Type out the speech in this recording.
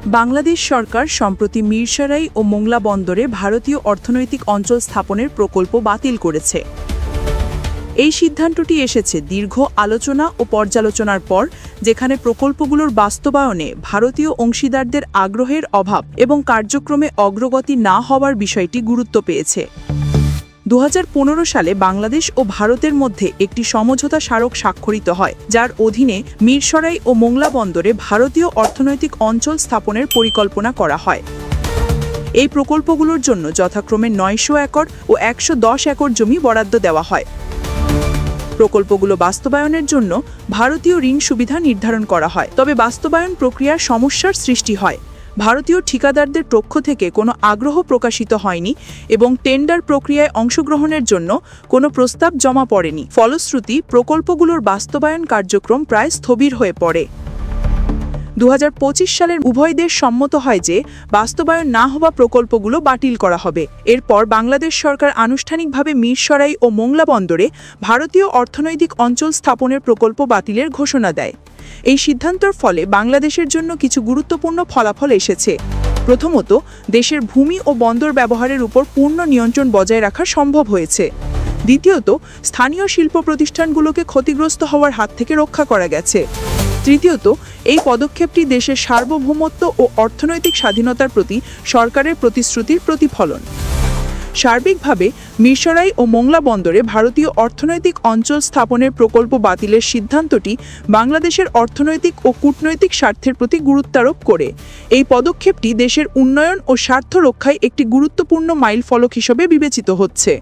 বাংলাদেশ সরকার সম্প্রতি মিরসরাই ও মোংলা বন্দরে ভারতীয় অর্থনৈতিক অঞ্চল স্থাপনের প্রকল্প বাতিল করেছে। এই সিদ্ধান্তটি এসেছে দীর্ঘ আলোচনা ও পর্যালোচনার পর, যেখানে প্রকল্পগুলোর বাস্তবায়নে ভারতীয় অংশীদারদের আগ্রহের অভাব এবং কার্যক্রমে অগ্রগতি না হওয়ার বিষয়টি গুরুত্ব পেয়েছে। 2015 সালে বাংলাদেশ ও ভারতের মধ্যে একটি সমঝোতা স্মারক স্বাক্ষরিত হয়, যার অধীনে মিরসরাই ও মোংলা বন্দরে ভারতীয় অর্থনৈতিক অঞ্চল স্থাপনের পরিকল্পনা করা হয়। এই প্রকল্পগুলোর জন্য যথাক্রমে 900 একর ও 110 একর জমি বরাদ্দ দেওয়া হয়। প্রকল্পগুলো বাস্তবায়নের জন্য ভারতীয় ঋণ সুবিধা নির্ধারণ করা হয়, তবে বাস্তবায়ন প্রক্রিয়ার সমস্যার সৃষ্টি হয়। ভারতীয় ঠিকাদারদের পক্ষ থেকে কোনো আগ্রহ প্রকাশিত হয়নি এবং টেন্ডার প্রক্রিয়ায় অংশগ্রহণের জন্য কোনো প্রস্তাব জমা পড়েনি। ফলশ্রুতি প্রকল্পগুলোর বাস্তবায়ন কার্যক্রম প্রায় স্থবির হয়ে পড়ে। 2025 সালের উভয় দেশ সম্মত হয় যে বাস্তবায়ন না হওয়া প্রকল্পগুলো বাতিল করা হবে। এরপর বাংলাদেশ সরকার আনুষ্ঠানিকভাবে মিরসরাই ও মোংলা বন্দরে ভারতীয় অর্থনৈতিক অঞ্চল স্থাপনের প্রকল্প বাতিলের ঘোষণা দেয়। এই সিদ্ধান্তের ফলে বাংলাদেশের জন্য কিছু গুরুত্বপূর্ণ ফলাফল এসেছে। প্রথমত, দেশের ভূমি ও বন্দর ব্যবহারের উপর পূর্ণ নিয়ন্ত্রণ বজায় রাখা সম্ভব হয়েছে। দ্বিতীয়ত, স্থানীয় শিল্প প্রতিষ্ঠানগুলোকে ক্ষতিগ্রস্ত হওয়ার হাত থেকে রক্ষা করা গেছে। তৃতীয়ত, এই পদক্ষেপটি দেশের সার্বভৌমত্ব ও অর্থনৈতিক স্বাধীনতার প্রতি সরকারের প্রতিশ্রুতির প্রতিফলন। সার্বিকভাবে মিরসরাই ও মোংলা বন্দরে ভারতীয় অর্থনৈতিক অঞ্চল স্থাপনের প্রকল্প বাতিলের সিদ্ধান্তটি বাংলাদেশের অর্থনৈতিক ও কূটনৈতিক স্বার্থের প্রতি গুরুত্বারোপ করে। এই পদক্ষেপটি দেশের উন্নয়ন ও স্বার্থ রক্ষায় একটি গুরুত্বপূর্ণ মাইলফলক হিসেবে বিবেচিত হচ্ছে।